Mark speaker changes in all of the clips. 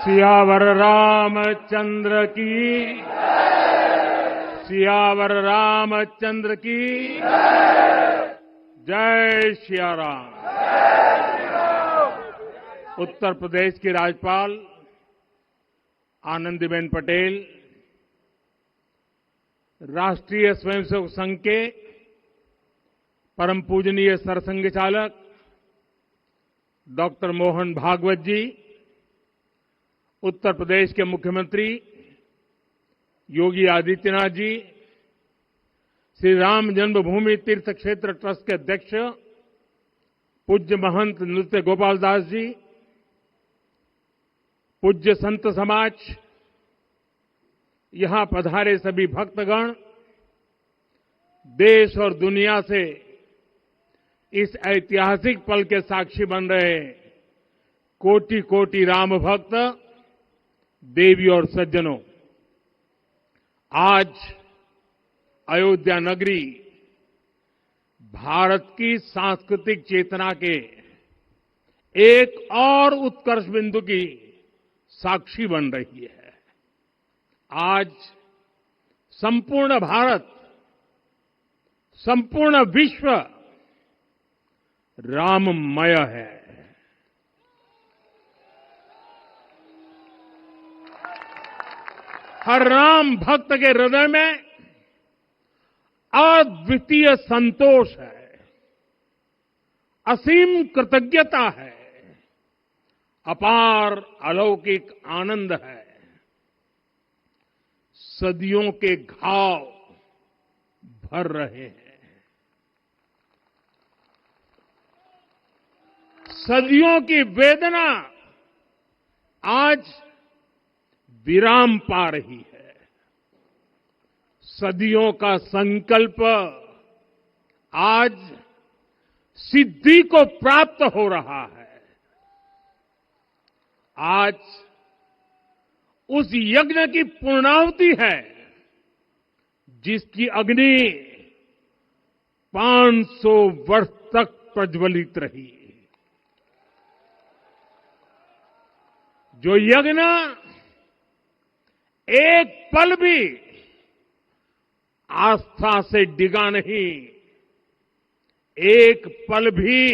Speaker 1: सियावर रामचंद्र की सियावर रामचंद्र की जय सिया राम। उत्तर प्रदेश की राज्यपाल आनंदीबेन पटेल, राष्ट्रीय स्वयंसेवक संघ के परम पूजनीय सरसंघ चालक डॉक्टर मोहन भागवत जी, उत्तर प्रदेश के मुख्यमंत्री योगी आदित्यनाथ जी, श्री राम जन्मभूमि तीर्थ क्षेत्र ट्रस्ट के अध्यक्ष पूज्य महंत नृत्य गोपाल दास जी, पूज्य संत समाज, यहां पधारे सभी भक्तगण, देश और दुनिया से इस ऐतिहासिक पल के साक्षी बन रहे कोटि कोटि राम भक्त, देवी और सज्जनों, आज अयोध्या नगरी भारत की सांस्कृतिक चेतना के एक और उत्कर्ष बिंदु की साक्षी बन रही है। आज संपूर्ण भारत, संपूर्ण विश्व राममय है। हर राम भक्त के हृदय में अद्वितीय संतोष है, असीम कृतज्ञता है, अपार अलौकिक आनंद है। सदियों के घाव भर रहे हैं, सदियों की वेदना आज विराम पा रही है। सदियों का संकल्प आज सिद्धि को प्राप्त हो रहा है। आज उस यज्ञ की पूर्णाहुति है जिसकी अग्नि 500 वर्ष तक प्रज्वलित रही। जो यज्ञ एक पल भी आस्था से डिगा नहीं, एक पल भी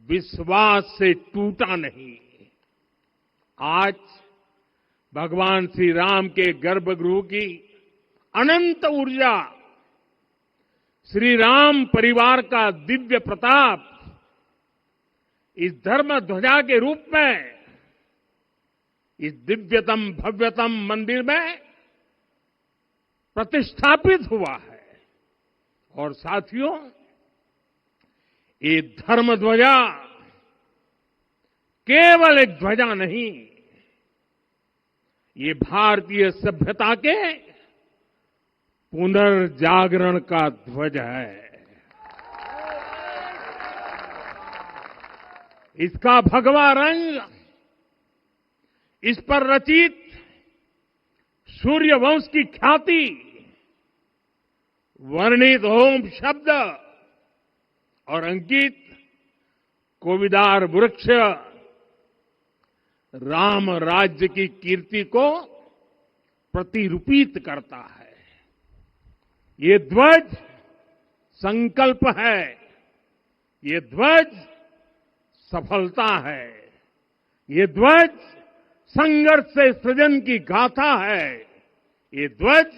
Speaker 1: विश्वास से टूटा नहीं। आज भगवान श्री राम के गर्भगृह की अनंत ऊर्जा, श्री राम परिवार का दिव्य प्रताप इस धर्म ध्वजा के रूप में इस दिव्यतम भव्यतम मंदिर में प्रतिष्ठापित हुआ है। और साथियों, ये धर्म ध्वजा केवल एक ध्वजा नहीं, ये भारतीय सभ्यता के पुनर्जागरण का ध्वज है। इसका भगवा रंग, इस पर रचित सूर्य वंश की ख्याति, वर्णित ओम शब्द और अंकित कोविदार वृक्ष राम राज्य की कीर्ति को प्रतिरूपित करता है। ये ध्वज संकल्प है, ये ध्वज सफलता है, ये ध्वज संघर्ष से सृजन की गाथा है, ये ध्वज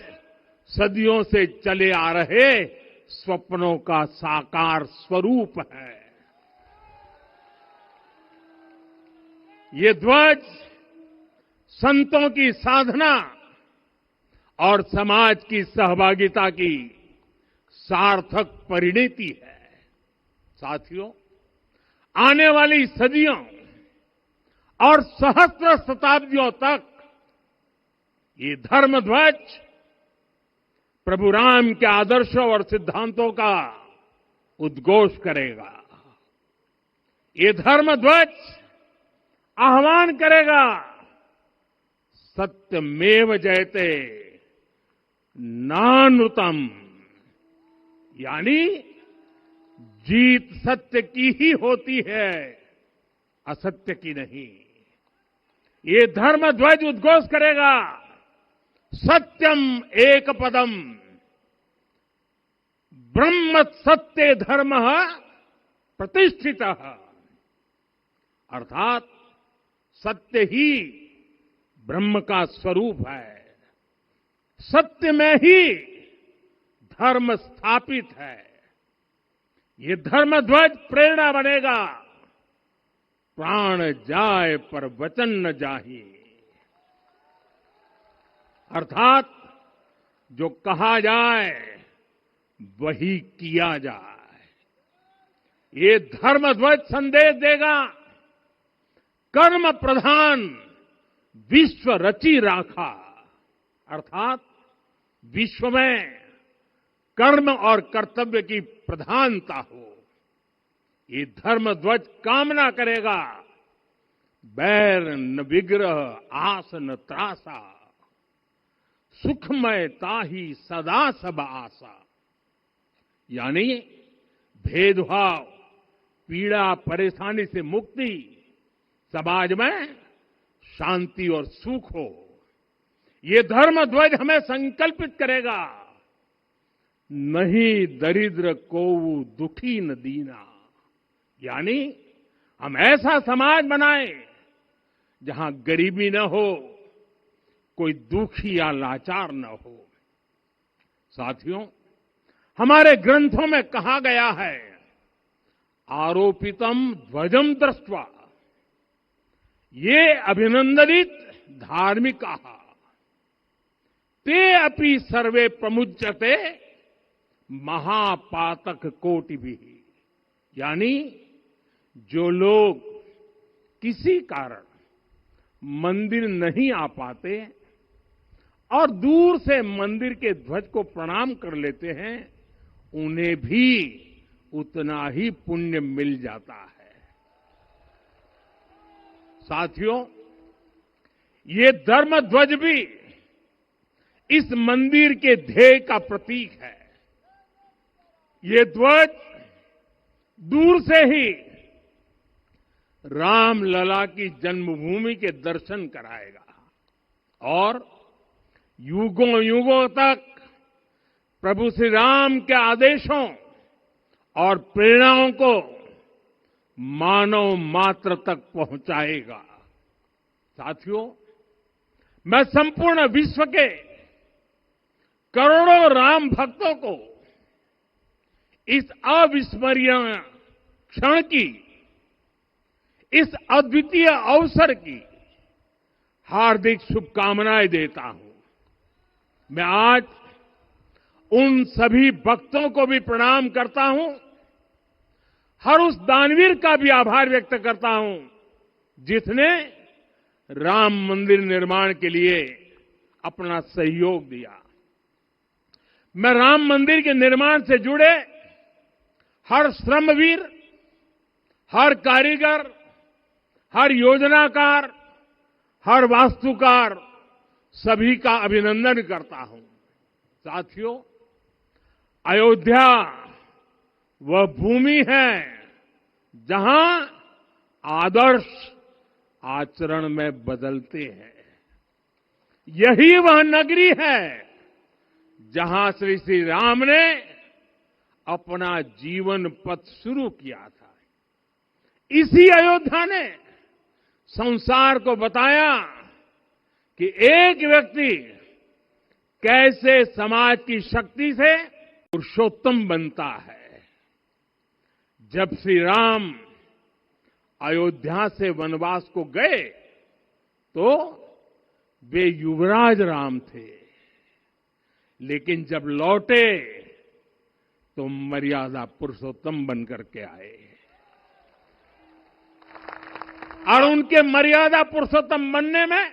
Speaker 1: सदियों से चले आ रहे स्वप्नों का साकार स्वरूप है। ये ध्वज संतों की साधना और समाज की सहभागिता की सार्थक परिणति है। साथियों, आने वाली सदियों और सहस्त्र शताब्दियों तक ये धर्म ध्वज प्रभु राम के आदर्शों और सिद्धांतों का उद्घोष करेगा। ये धर्म ध्वज आह्वान करेगा, सत्यमेव जयते नानृतम, यानी जीत सत्य की ही होती है, असत्य की नहीं। ये धर्म ध्वज उद्घोष करेगा, सत्यम एक पदम, ब्रह्म सत्य धर्म प्रतिष्ठित, अर्थात सत्य ही ब्रह्म का स्वरूप है, सत्य में ही धर्म स्थापित है। ये धर्म ध्वज प्रेरणा बनेगा, प्राण जाए पर वचन न जाहि, अर्थात जो कहा जाए वही किया जाए। ये धर्म ध्वज संदेश देगा, कर्म प्रधान विश्व रची राखा, अर्थात विश्व में कर्म और कर्तव्य की प्रधानता हो। ये धर्म ध्वज कामना करेगा, बैर न विग्रह आस न त्रासा, सुखमय ताहि सदा सब आशा, यानी भेदभाव, पीड़ा, परेशानी से मुक्ति, समाज में शांति और सुख हो। ये धर्म ध्वज हमें संकल्पित करेगा, नहीं दरिद्र कोउ दुखी न दीना, यानी हम ऐसा समाज बनाएं जहां गरीबी न हो, कोई दुखी या लाचार न हो। साथियों, हमारे ग्रंथों में कहा गया है, आरोपितम ध्वजम दृष्ट्वा, ये अभिनंदनित धार्मिका ते अपि सर्वे प्रमुच्यते महापातक कोटि भी, यानी जो लोग किसी कारण मंदिर नहीं आ पाते और दूर से मंदिर के ध्वज को प्रणाम कर लेते हैं, उन्हें भी उतना ही पुण्य मिल जाता है। साथियों, ये धर्म ध्वज भी इस मंदिर के ध्येय का प्रतीक है। ये ध्वज दूर से ही रामलला की जन्मभूमि के दर्शन कराएगा और युगों युगों तक प्रभु श्री राम के आदेशों और प्रेरणाओं को मानव मात्र तक पहुंचाएगा। साथियों, मैं संपूर्ण विश्व के करोड़ों राम भक्तों को इस अविस्मरणीय क्षण की, इस अद्वितीय अवसर की हार्दिक शुभकामनाएं देता हूं। मैं आज उन सभी भक्तों को भी प्रणाम करता हूं, हर उस दानवीर का भी आभार व्यक्त करता हूं जिसने राम मंदिर निर्माण के लिए अपना सहयोग दिया। मैं राम मंदिर के निर्माण से जुड़े हर श्रमवीर, हर कारीगर, हर योजनाकार, हर वास्तुकार, सभी का अभिनंदन करता हूं। साथियों, अयोध्या वह भूमि है जहां आदर्श आचरण में बदलते हैं। यही वह नगरी है जहां श्री राम ने अपना जीवन पथ शुरू किया था। इसी अयोध्या ने संसार को बताया कि एक व्यक्ति कैसे समाज की शक्ति से पुरुषोत्तम बनता है। जब श्री राम अयोध्या से वनवास को गए तो वे युवराज राम थे, लेकिन जब लौटे तो मर्यादा पुरुषोत्तम बनकर के आए और उनके मर्यादा पुरुषोत्तम बनने में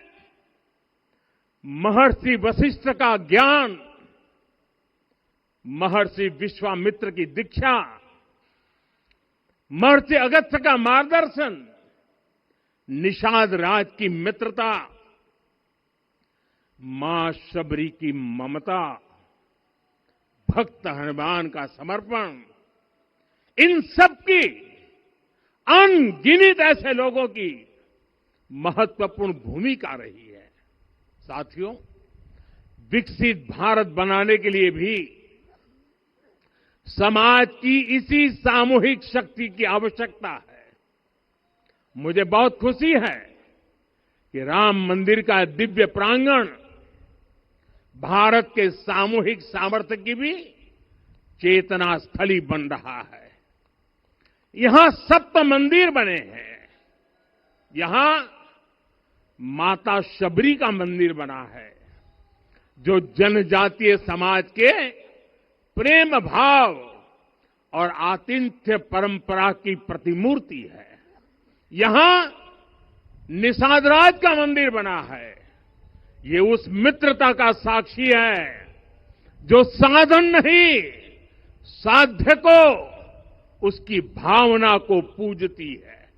Speaker 1: महर्षि वशिष्ठ का ज्ञान, महर्षि विश्वामित्र की दीक्षा, महर्षि अगस्त्य का मार्गदर्शन, निषाद राज की मित्रता, मां शबरी की ममता, भक्त हनुमान का समर्पण, इन सब की अनगिनत ऐसे लोगों की महत्वपूर्ण भूमिका रही है। साथियों, विकसित भारत बनाने के लिए भी समाज की इसी सामूहिक शक्ति की आवश्यकता है। मुझे बहुत खुशी है कि राम मंदिर का दिव्य प्रांगण भारत के सामूहिक सामर्थ्य की भी चेतना स्थली बन रहा है। यहां 7 मंदिर बने हैं। यहां माता शबरी का मंदिर बना है, जो जनजातीय समाज के प्रेम भाव और आतिथ्य परंपरा की प्रतिमूर्ति है। यहां निषादराज का मंदिर बना है। ये उस मित्रता का साक्षी है जो साधन नहीं, साध्य को, उसकी भावना को पूजती है।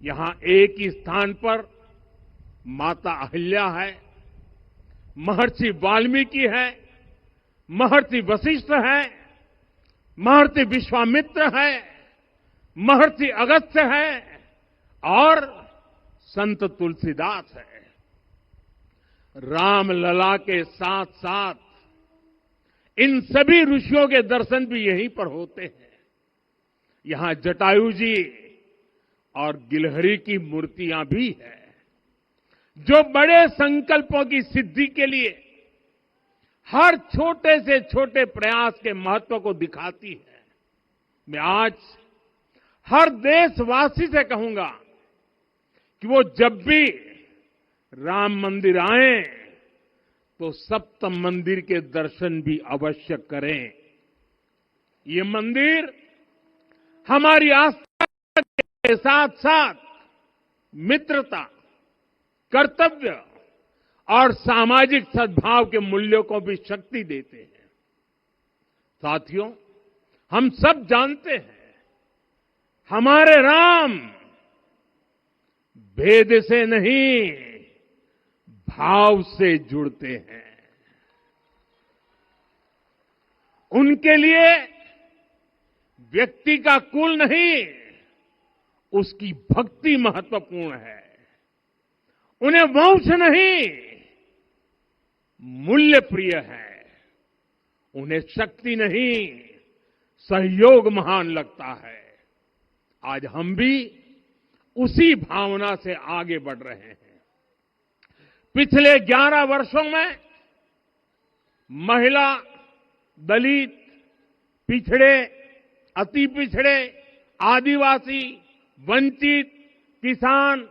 Speaker 1: यहां एक ही स्थान पर माता अहिल्या है, महर्षि वाल्मीकि है, महर्षि वशिष्ठ है, महर्षि विश्वामित्र है, महर्षि अगस्त्य है और संत तुलसीदास है। रामलला के साथ साथ इन सभी ऋषियों के दर्शन भी यहीं पर होते हैं। यहां जटायु जी और गिलहरी की मूर्तियां भी हैं, जो बड़े संकल्पों की सिद्धि के लिए हर छोटे से छोटे प्रयास के महत्व को दिखाती है। मैं आज हर देशवासी से कहूंगा कि वो जब भी राम मंदिर आए तो सप्त मंदिर के दर्शन भी अवश्य करें। ये मंदिर हमारी आस्था के साथ साथ मित्रता, कर्तव्य और सामाजिक सद्भाव के मूल्यों को भी शक्ति देते हैं। साथियों, हम सब जानते हैं, हमारे राम भेद से नहीं, भाव से जुड़ते हैं। उनके लिए व्यक्ति का कुल नहीं, उसकी भक्ति महत्वपूर्ण है। उन्हें वंश नहीं, मूल्य प्रिय है। उन्हें शक्ति नहीं, सहयोग महान लगता है। आज हम भी उसी भावना से आगे बढ़ रहे हैं। पिछले 11 वर्षों में महिला, दलित, पिछड़े, अति पिछड़े, आदिवासी, वंचित, किसान,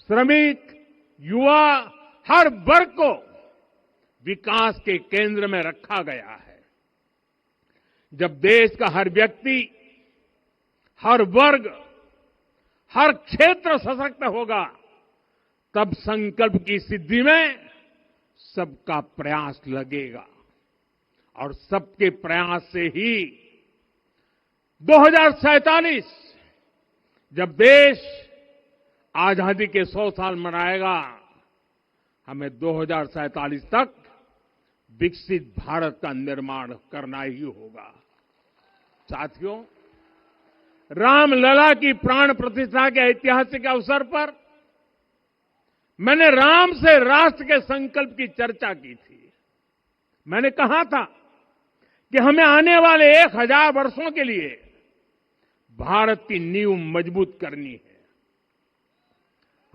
Speaker 1: श्रमिक, युवा, हर वर्ग को विकास के केंद्र में रखा गया है। जब देश का हर व्यक्ति, हर वर्ग, हर क्षेत्र सशक्त होगा, तब संकल्प की सिद्धि में सबका प्रयास लगेगा और सबके प्रयास से ही 2047 जब देश आजादी के 100 साल मनाएगा, हमें 2047 तक विकसित भारत का निर्माण करना ही होगा। साथियों, रामलला की प्राण प्रतिष्ठा के ऐतिहासिक अवसर पर मैंने राम से राष्ट्र के संकल्प की चर्चा की थी। मैंने कहा था कि हमें आने वाले 1000 वर्षों के लिए भारत की नींव मजबूत करनी है।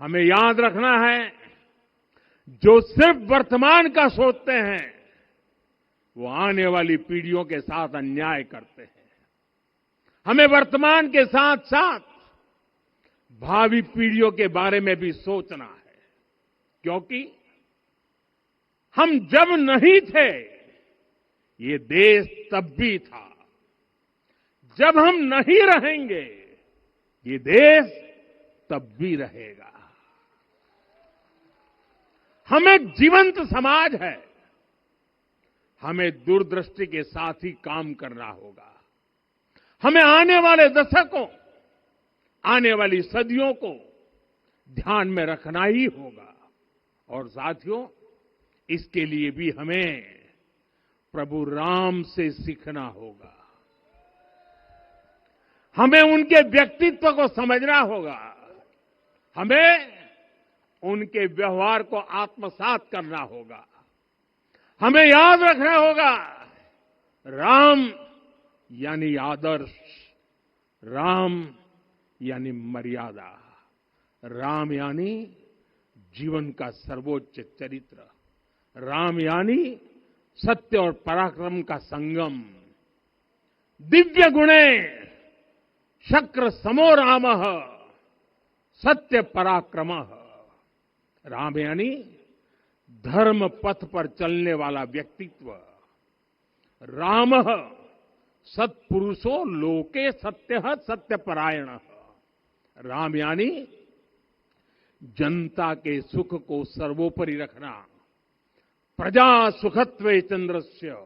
Speaker 1: हमें याद रखना है, जो सिर्फ वर्तमान का सोचते हैं वो आने वाली पीढ़ियों के साथ अन्याय करते हैं। हमें वर्तमान के साथ साथ भावी पीढ़ियों के बारे में भी सोचना है, क्योंकि हम जब नहीं थे ये देश तब भी था, जब हम नहीं रहेंगे ये देश तब भी रहेगा। हम एक जीवंत समाज है, हमें दूरदृष्टि के साथ ही काम करना होगा। हमें आने वाले दशकों, आने वाली सदियों को ध्यान में रखना ही होगा। और साथियों, इसके लिए भी हमें प्रभु राम से सीखना होगा। हमें उनके व्यक्तित्व को समझना होगा। हमें उनके व्यवहार को आत्मसात करना होगा। हमें याद रखना होगा, राम यानी आदर्श, राम यानी मर्यादा, राम यानी जीवन का सर्वोच्च चरित्र, राम यानी सत्य और पराक्रम का संगम। दिव्य गुणे शक्र समो रामः सत्य पराक्रमः। राम यानी धर्म पथ पर चलने वाला व्यक्तित्व। रामः सत्पुरुषो लोके सत्यः सत्यपरायणः। राम यानी जनता के सुख को सर्वोपरि रखना, प्रजा सुखत्वे चंद्रस्य।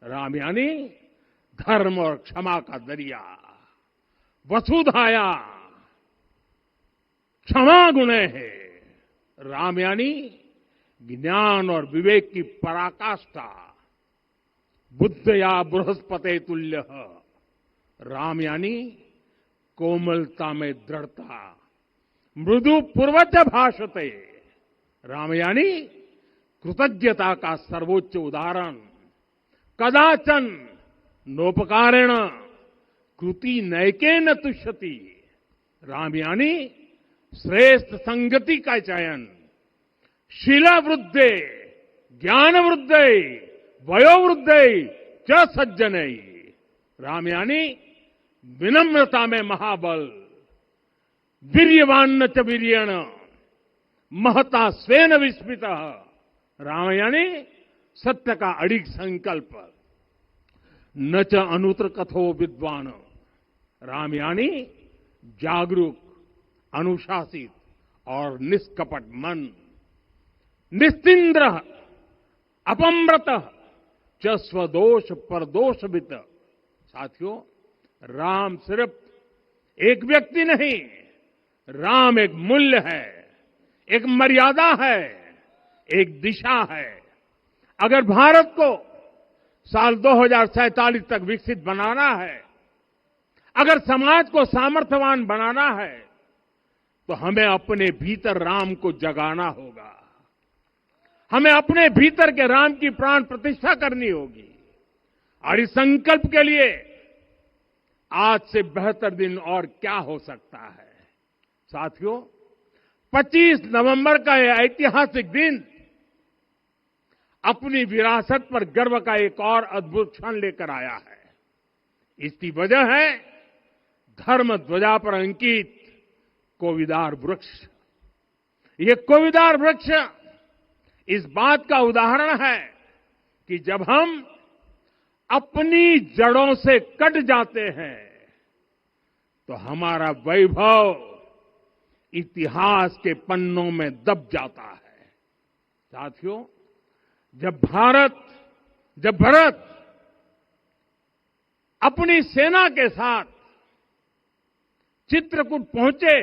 Speaker 1: राम यानी धर्म और क्षमा का दरिया। वसुधाया क्षमा गुणे है। राम यानी ज्ञान और विवेक की पराकाष्ठा। बुद्धया बृहस्पते तुल्य। राम यानी कोमलता में दृढ़ता। मृदु पूर्वज भाषते। राम यानी कृतज्ञता का सर्वोच्च उदाहरण। कदाचन नोपकारेण कृति नैकेन तुष्यति। राम यानी श्रेष्ठ संगति का चयन। शीला वृद्धे ज्ञान वृद्धे वयोवृद्धे च सज्जनै। राम यानी विनम्रता में महाबल। वीर्यवान च वीर्येण महता स्वेन विस्मितः। राम यानी सत्य का अडिग संकल्प। न च अनुत्र कथो विद्वान। राम यानी जागरूक, अनुशासित और निष्कपट मन। निस्तिंद्र अपम्रत च स्वदोष परदोषवित। साथियों, राम सिर्फ एक व्यक्ति नहीं, राम एक मूल्य है, एक मर्यादा है, एक दिशा है। अगर भारत को साल 2047 तक विकसित बनाना है, अगर समाज को सामर्थ्यवान बनाना है, तो हमें अपने भीतर राम को जगाना होगा। हमें अपने भीतर के राम की प्राण प्रतिष्ठा करनी होगी। और इस संकल्प के लिए आज से बेहतर दिन और क्या हो सकता है। साथियों, 25 नवंबर का यह ऐतिहासिक दिन अपनी विरासत पर गर्व का एक और अद्भुत क्षण लेकर आया है। इसकी वजह है धर्म ध्वजा पर अंकित कोविदार वृक्ष। ये कोविदार वृक्ष इस बात का उदाहरण है कि जब हम अपनी जड़ों से कट जाते हैं तो हमारा वैभव इतिहास के पन्नों में दब जाता है। साथियों, जब भरत अपनी सेना के साथ चित्रकूट पहुंचे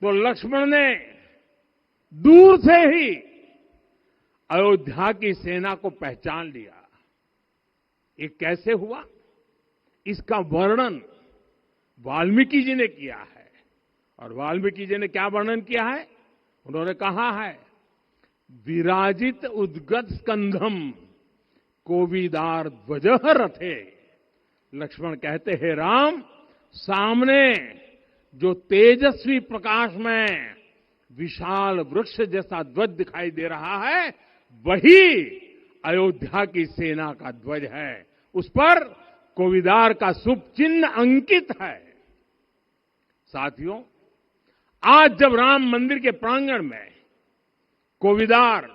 Speaker 1: तो लक्ष्मण ने दूर से ही अयोध्या की सेना को पहचान लिया। ये कैसे हुआ, इसका वर्णन वाल्मीकि जी ने किया है। और वाल्मीकि जी ने क्या वर्णन किया है? उन्होंने कहा है, विराजित उद्गत स्कंधम कोविदार ध्वजः रथे। लक्ष्मण कहते हैं, राम, सामने जो तेजस्वी प्रकाश में विशाल वृक्ष जैसा ध्वज दिखाई दे रहा है, वही अयोध्या की सेना का ध्वज है। उस पर कोविदार का शुभ चिन्ह अंकित है। साथियों, आज जब राम मंदिर के प्रांगण में कोविदार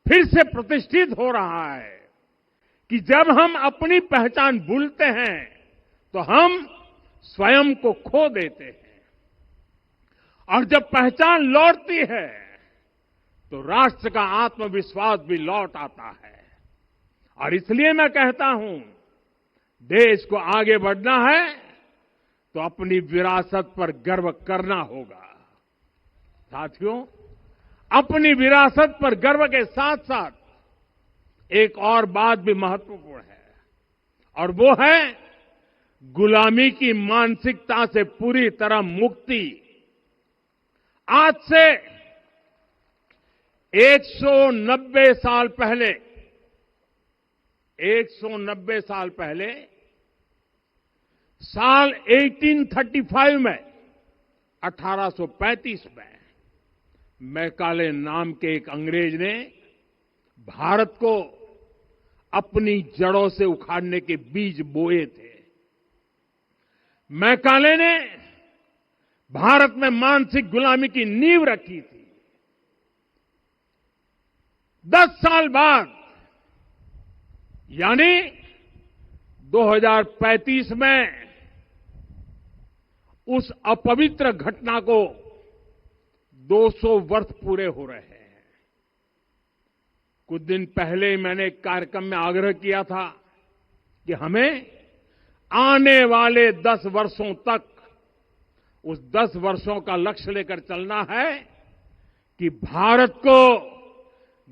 Speaker 1: फिर से प्रतिष्ठित हो रहा है कि जब हम अपनी पहचान भूलते हैं तो हम स्वयं को खो देते हैं, और जब पहचान लौटती है तो राष्ट्र का आत्मविश्वास भी लौट आता है। और इसलिए मैं कहता हूं, देश को आगे बढ़ना है तो अपनी विरासत पर गर्व करना होगा। साथियों, अपनी विरासत पर गर्व के साथ साथ एक और बात भी महत्वपूर्ण है, और वो है गुलामी की मानसिकता से पूरी तरह मुक्ति। आज से 190 साल पहले 190 साल पहले साल 1835 में 1835 में मैकाले नाम के एक अंग्रेज ने भारत को अपनी जड़ों से उखाड़ने के बीज बोए थे। मैकाले ने भारत में मानसिक गुलामी की नींव रखी थी। 10 साल बाद यानी 2035 में उस अपवित्र घटना को 200 वर्ष पूरे हो रहे हैं। कुछ दिन पहले मैंने एक कार्यक्रम में आग्रह किया था कि हमें आने वाले 10 वर्षों तक उस 10 वर्षों का लक्ष्य लेकर चलना है कि भारत को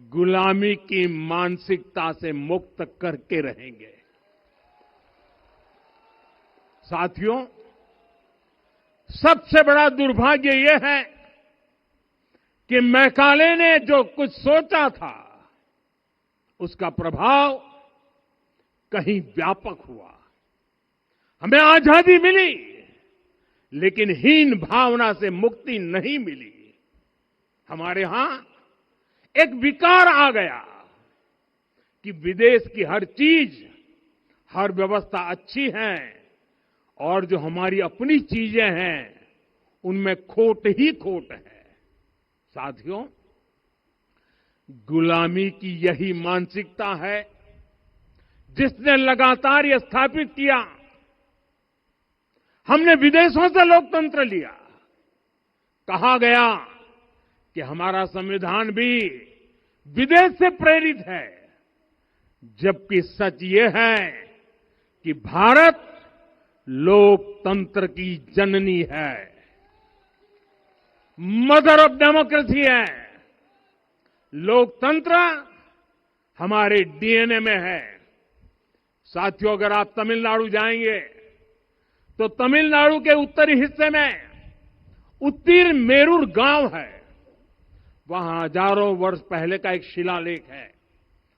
Speaker 1: गुलामी की मानसिकता से मुक्त करके रहेंगे। साथियों, सबसे बड़ा दुर्भाग्य यह है कि मैकाले ने जो कुछ सोचा था उसका प्रभाव कहीं व्यापक हुआ। हमें आजादी मिली लेकिन हीन भावना से मुक्ति नहीं मिली। हमारे यहां एक विकार आ गया कि विदेश की हर चीज, हर व्यवस्था अच्छी है और जो हमारी अपनी चीजें हैं उनमें खोट ही खोट है। साथियों, गुलामी की यही मानसिकता है जिसने लगातार यह स्थापित किया। हमने विदेशों से लोकतंत्र लिया। कहा गया कि हमारा संविधान भी विदेश से प्रेरित है, जबकि सच ये है कि भारत लोकतंत्र की जननी है, मदर ऑफ डेमोक्रेसी है। लोकतंत्र हमारे डीएनए में है। साथियों, अगर आप तमिलनाडु जाएंगे तो तमिलनाडु के उत्तरी हिस्से में उत्तीरमेरूर गांव है। वहां हजारों वर्ष पहले का एक शिलालेख है।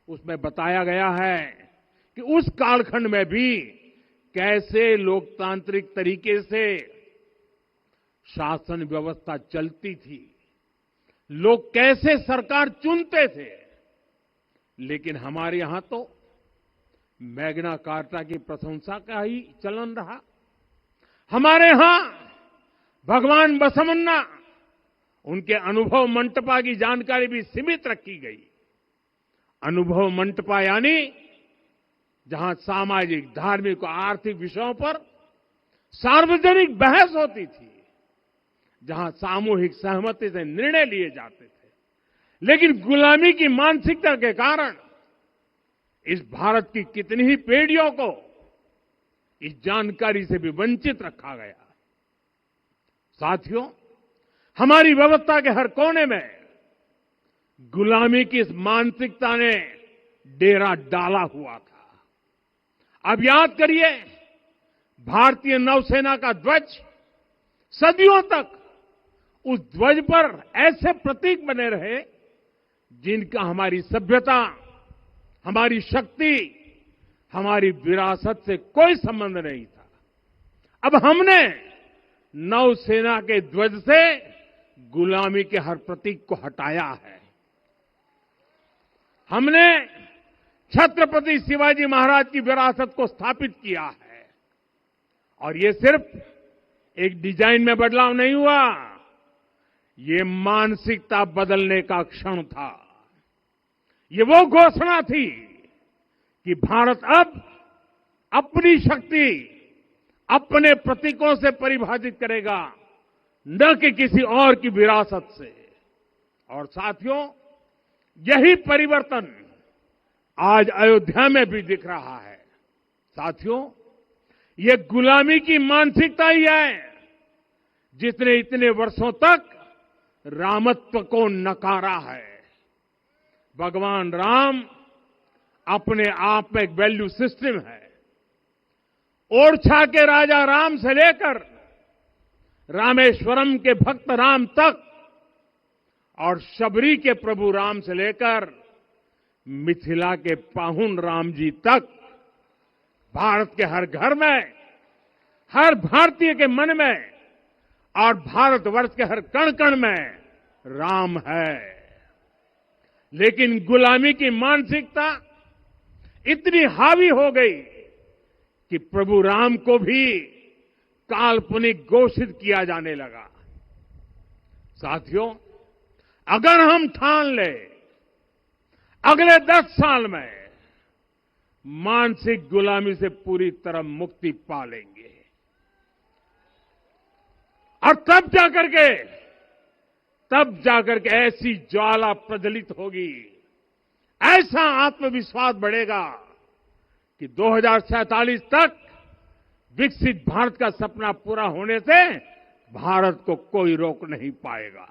Speaker 1: उसमें बताया गया है कि उस कालखंड में भी कैसे लोकतांत्रिक तरीके से शासन व्यवस्था चलती थी, लोग कैसे सरकार चुनते थे। लेकिन हमारे यहां तो मैग्ना कार्टा की प्रशंसा का ही चलन रहा। हमारे यहां भगवान बसवन्ना, उनके अनुभव मंटपा की जानकारी भी सीमित रखी गई। अनुभव मंटपा यानी जहां सामाजिक, धार्मिक और आर्थिक विषयों पर सार्वजनिक बहस होती थी, जहां सामूहिक सहमति से निर्णय लिए जाते थे। लेकिन गुलामी की मानसिकता के कारण इस भारत की कितनी ही पीढ़ियों को इस जानकारी से भी वंचित रखा गया। साथियों, हमारी व्यवस्था के हर कोने में गुलामी की इस मानसिकता ने डेरा डाला हुआ था। अब याद करिए, भारतीय नौसेना का ध्वज सदियों तक उस ध्वज पर ऐसे प्रतीक बने रहे जिनका हमारी सभ्यता, हमारी शक्ति, हमारी विरासत से कोई संबंध नहीं था। अब हमने नौसेना के ध्वज से गुलामी के हर प्रतीक को हटाया है। हमने छत्रपति शिवाजी महाराज की विरासत को स्थापित किया है। और ये सिर्फ एक डिजाइन में बदलाव नहीं हुआ, ये मानसिकता बदलने का क्षण था। ये वो घोषणा थी कि भारत अब अपनी शक्ति अपने प्रतीकों से परिभाषित करेगा, न कि किसी और की विरासत से। और साथियों, यही परिवर्तन आज अयोध्या में भी दिख रहा है। साथियों, ये गुलामी की मानसिकता ही है जिसने इतने वर्षों तक रामत्व को नकारा है। भगवान राम अपने आप में एक वैल्यू सिस्टम है। ओरछा के राजा राम से लेकर रामेश्वरम के भक्त राम तक और शबरी के प्रभु राम से लेकर मिथिला के पाहुन राम जी तक भारत के हर घर में, हर भारतीय के मन में और भारतवर्ष के हर कण कण में राम है। लेकिन गुलामी की मानसिकता इतनी हावी हो गई कि प्रभु राम को भी काल्पनिक घोषित किया जाने लगा। साथियों, अगर हम ठान लें अगले 10 साल में मानसिक गुलामी से पूरी तरह मुक्ति पा लेंगे और तब जाकर के ऐसी ज्वाला प्रज्वलित होगी, ऐसा आत्मविश्वास बढ़ेगा कि 2047 तक विकसित भारत का सपना पूरा होने से भारत को कोई रोक नहीं पाएगा।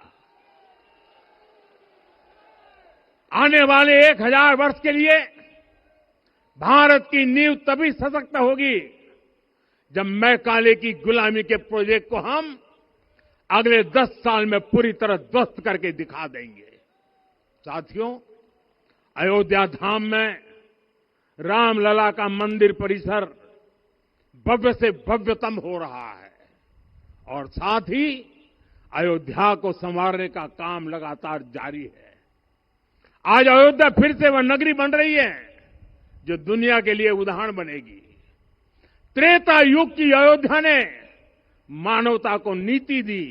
Speaker 1: आने वाले 1000 वर्ष के लिए भारत की नींव तभी सशक्त होगी जब मैकाले की गुलामी के प्रोजेक्ट को हम अगले 10 साल में पूरी तरह ध्वस्त करके दिखा देंगे। साथियों, अयोध्या धाम में रामलला का मंदिर परिसर भव्य से भव्यतम हो रहा है और साथ ही अयोध्या को संवारने का काम लगातार जारी है। आज अयोध्या फिर से वह नगरी बन रही है जो दुनिया के लिए उदाहरण बनेगी। त्रेता युग की अयोध्या ने मानवता को नीति दी।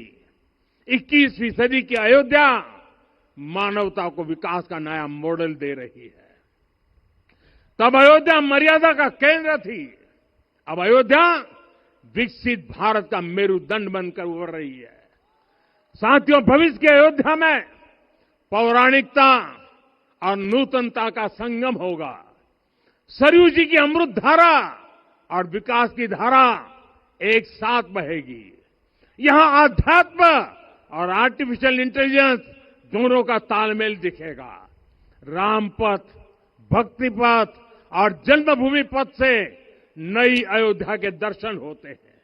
Speaker 1: 21वीं सदी की अयोध्या मानवता को विकास का नया मॉडल दे रही है। तब अयोध्या मर्यादा का केंद्र थी, अब अयोध्या विकसित भारत का मेरुदंड बनकर उभर रही है। साथियों, भविष्य की अयोध्या में पौराणिकता और नूतनता का संगम होगा। सरयू जी की अमृत धारा और विकास की धारा एक साथ बहेगी। यहां आध्यात्म और आर्टिफिशियल इंटेलिजेंस दोनों का तालमेल दिखेगा। राम पथ, भक्ति पथ और जन्मभूमि पथ से नई अयोध्या के दर्शन होते हैं।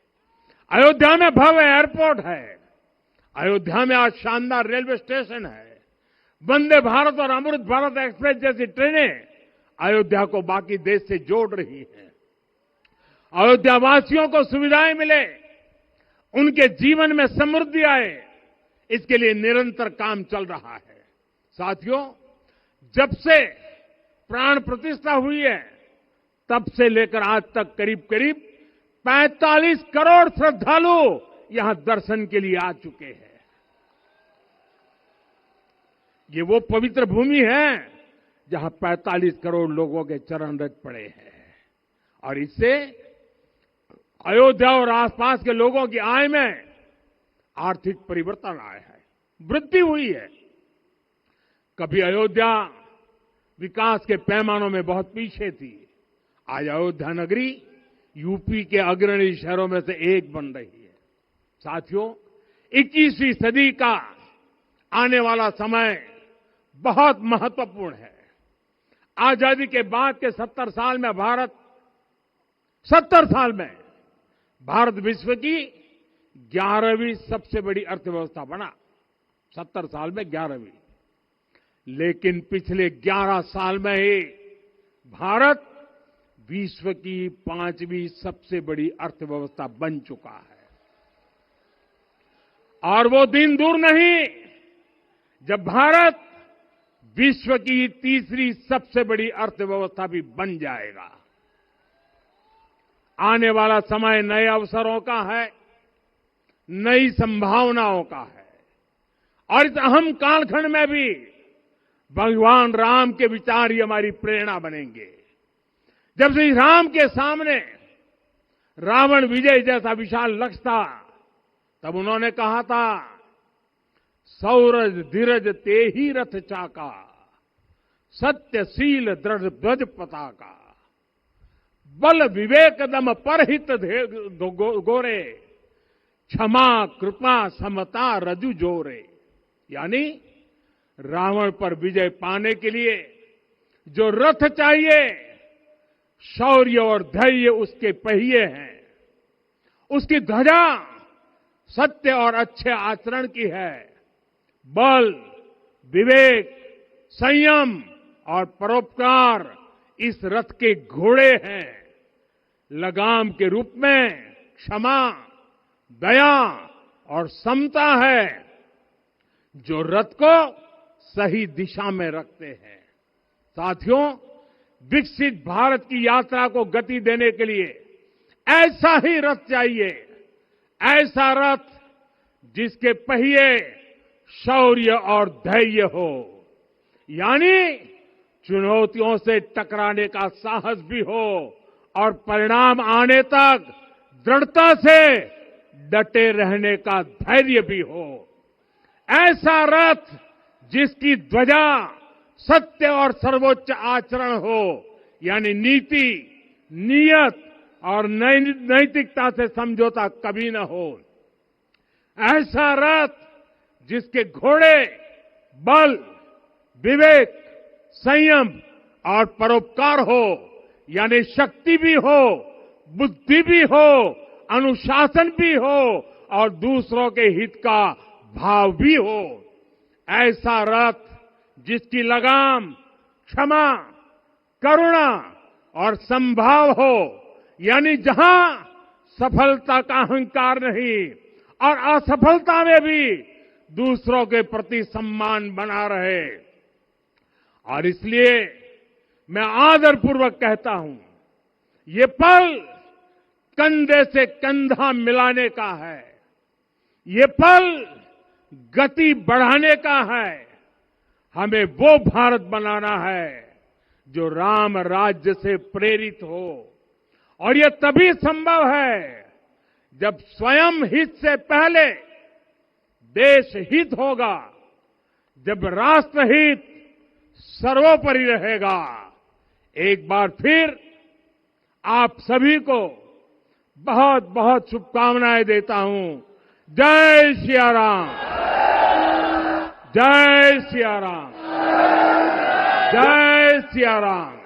Speaker 1: अयोध्या में भव्य एयरपोर्ट है। अयोध्या में आज शानदार रेलवे स्टेशन है। वंदे भारत और अमृत भारत एक्सप्रेस जैसी ट्रेनें अयोध्या को बाकी देश से जोड़ रही हैं। अयोध्या वासियों को सुविधाएं मिले, उनके जीवन में समृद्धि आए, इसके लिए निरंतर काम चल रहा है। साथियों, जब से प्राण प्रतिष्ठा हुई है तब से लेकर आज तक करीब 45 करोड़ श्रद्धालु यहां दर्शन के लिए आ चुके हैं। ये वो पवित्र भूमि है जहां 45 करोड़ लोगों के चरण रज पड़े हैं और इससे अयोध्या और आसपास के लोगों की आय में आर्थिक परिवर्तन आया है, वृद्धि हुई है। कभी अयोध्या विकास के पैमानों में बहुत पीछे थी, आज अयोध्या नगरी यूपी के अग्रणी शहरों में से एक बन रही है। साथियों, 21वीं सदी का आने वाला समय बहुत महत्वपूर्ण है। आजादी के बाद के 70 साल में भारत विश्व की 11वीं सबसे बड़ी अर्थव्यवस्था बना। 70 साल में 11वीं। लेकिन पिछले 11 साल में ही भारत विश्व की 5वीं सबसे बड़ी अर्थव्यवस्था बन चुका है। और वो दिन दूर नहीं जब भारत विश्व की 3री सबसे बड़ी अर्थव्यवस्था भी बन जाएगा। आने वाला समय नए अवसरों का है, नई संभावनाओं का है और इस अहम कालखंड में भी भगवान राम के विचार ही हमारी प्रेरणा बनेंगे। जब श्री राम के सामने रावण विजय जैसा विशाल लक्ष्य था, तब उन्होंने कहा था, सौरज धीरज ते ही रथ चाका, सत्यशील दृढ़ ध्वज पताका, बल विवेक दम परहित गोरे, क्षमा कृपा समता रजु जोरे। यानी रावण पर विजय पाने के लिए जो रथ चाहिए, शौर्य और धैर्य उसके पहिए हैं, उसकी ध्वजा सत्य और अच्छे आचरण की है, बल विवेक, संयम और परोपकार इस रथ के घोड़े हैं। लगाम के रूप में क्षमा, दया और समता है जो रथ को सही दिशा में रखते हैं। साथियों, विकसित भारत की यात्रा को गति देने के लिए ऐसा ही रथ चाहिए, ऐसा रथ जिसके पहिए शौर्य और धैर्य हो, यानी चुनौतियों से टकराने का साहस भी हो और परिणाम आने तक दृढ़ता से डटे रहने का धैर्य भी हो। ऐसा रथ जिसकी ध्वजा सत्य और सर्वोच्च आचरण हो, यानी नीति, नियत और नैतिकता से समझौता कभी न हो। ऐसा रथ जिसके घोड़े बल, विवेक, संयम और परोपकार हो, यानी शक्ति भी हो, बुद्धि भी हो, अनुशासन भी हो और दूसरों के हित का भाव भी हो। ऐसा रथ जिसकी लगाम क्षमा, करुणा और संभाव हो, यानी जहां सफलता का अहंकार नहीं और असफलता में भी दूसरों के प्रति सम्मान बना रहे। और इसलिए मैं आदरपूर्वक कहता हूं, ये पल कंधे से कंधा मिलाने का है, ये पल गति बढ़ाने का है। हमें वो भारत बनाना है जो राम राज्य से प्रेरित हो, और ये तभी संभव है जब स्वयं हित से पहले देश हित होगा, जब राष्ट्रहित सर्वोपरि रहेगा। एक बार फिर आप सभी को बहुत बहुत शुभकामनाएं देता हूं। जय सिया राम, जय सिया राम, जय सिया राम।